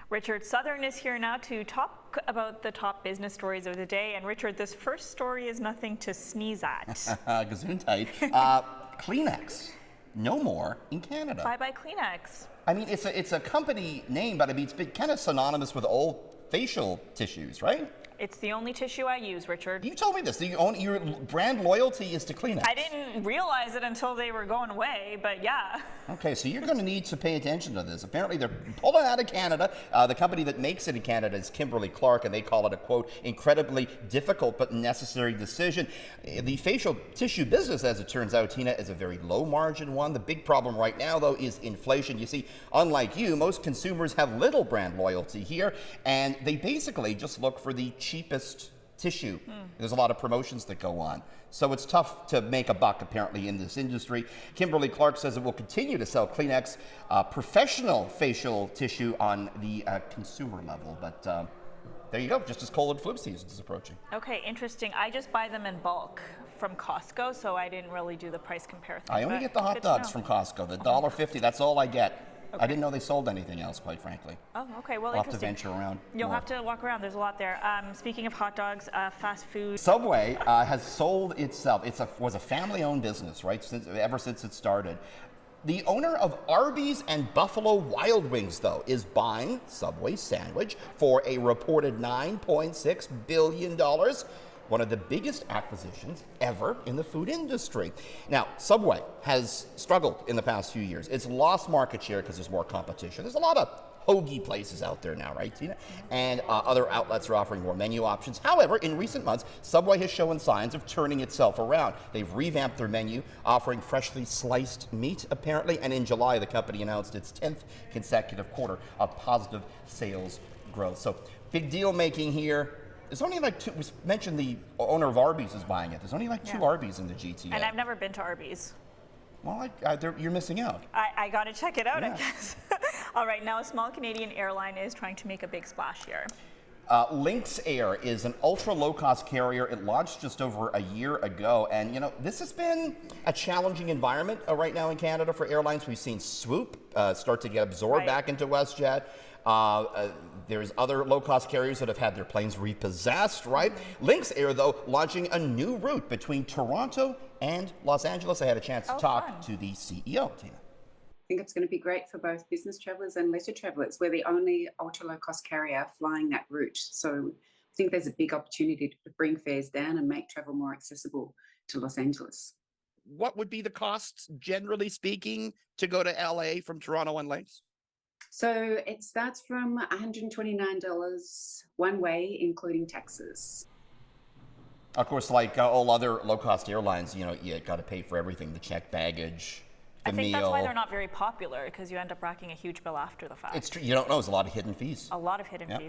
Richard Southern is here now to talk about the top business stories of the day. And Richard, this first story is nothing to sneeze at. Gesundheit. Kleenex, no more in Canada. Bye-bye Kleenex. I mean, it's a company name, but I mean, it's been kind of synonymous with old facial tissues, right? It's the only tissue I use, Richard. You told me this. Your brand loyalty is to Kleenex. I didn't realize it until they were going away, but yeah. Okay, so you're going to need to pay attention to this. Apparently, they're pulling out of Canada. The company that makes it in Canada is Kimberly-Clark, and they call it a, quote, incredibly difficult but necessary decision. The facial tissue business, as it turns out, Tina, is a very low-margin one. The big problem right now, though, is inflation. You see, unlike you, most consumers have little brand loyalty here, and they basically just look for the cheapest tissue. There's a lot of promotions that go on. So it's tough to make a buck, apparently, in this industry. Kimberly-Clark says it will continue to sell Kleenex professional facial tissue on the consumer level. But there you go, just as cold and flu season is approaching. Okay, interesting. I just buy them in bulk from Costco, so I didn't really do the price comparison. I only get the hot dogs from Costco, the $1.50, that's all I get. Okay. I didn't know they sold anything else, quite frankly. Oh, okay. Well, I'll have to venture around. You'll have to walk around. There's a lot there. Speaking of hot dogs, fast food. Subway has sold itself. It was a family-owned business, right? Ever since it started. The owner of Arby's and Buffalo Wild Wings, though, is buying Subway sandwich for a reported $9.6 billion. One of the biggest acquisitions ever in the food industry. Now, Subway has struggled in the past few years. It's lost market share because there's more competition. There's a lot of hoagie places out there now, right, Tina? And other outlets are offering more menu options. However, in recent months, Subway has shown signs of turning itself around. They've revamped their menu, offering freshly sliced meat, apparently, and in July, the company announced its 10th consecutive quarter of positive sales growth. So, big deal making here. There's only like two, we mentioned the owner of Arby's is buying it. There's only like two Arby's in the GTA. And I've never been to Arby's. Well, you're missing out. I got to check it out, I guess. All right, now a small Canadian airline is trying to make a big splash here. Linkx Air is an ultra low-cost carrier. It launched just over a year ago, and you know this has been a challenging environment right now in Canada for airlines. We've seen Swoop start to get absorbed back into WestJet. There's other low-cost carriers that have had their planes repossessed, right? Linkx Air, though, launching a new route between Toronto and Los Angeles. I had a chance to talk to the CEO, Tina. I think it's going to be great for both business travellers and leisure travellers. We're the only ultra-low-cost carrier flying that route. So I think there's a big opportunity to bring fares down and make travel more accessible to Los Angeles. What would be the costs, generally speaking, to go to LA from Toronto on Linkx? So it starts from $129 one way, including taxes. Of course, like all other low-cost airlines, you know, you got to pay for everything, the checked baggage, the meal. I think that's why they're not very popular, because you end up racking a huge bill after the fact. It's true. You don't know. There's a lot of hidden fees. A lot of hidden fees.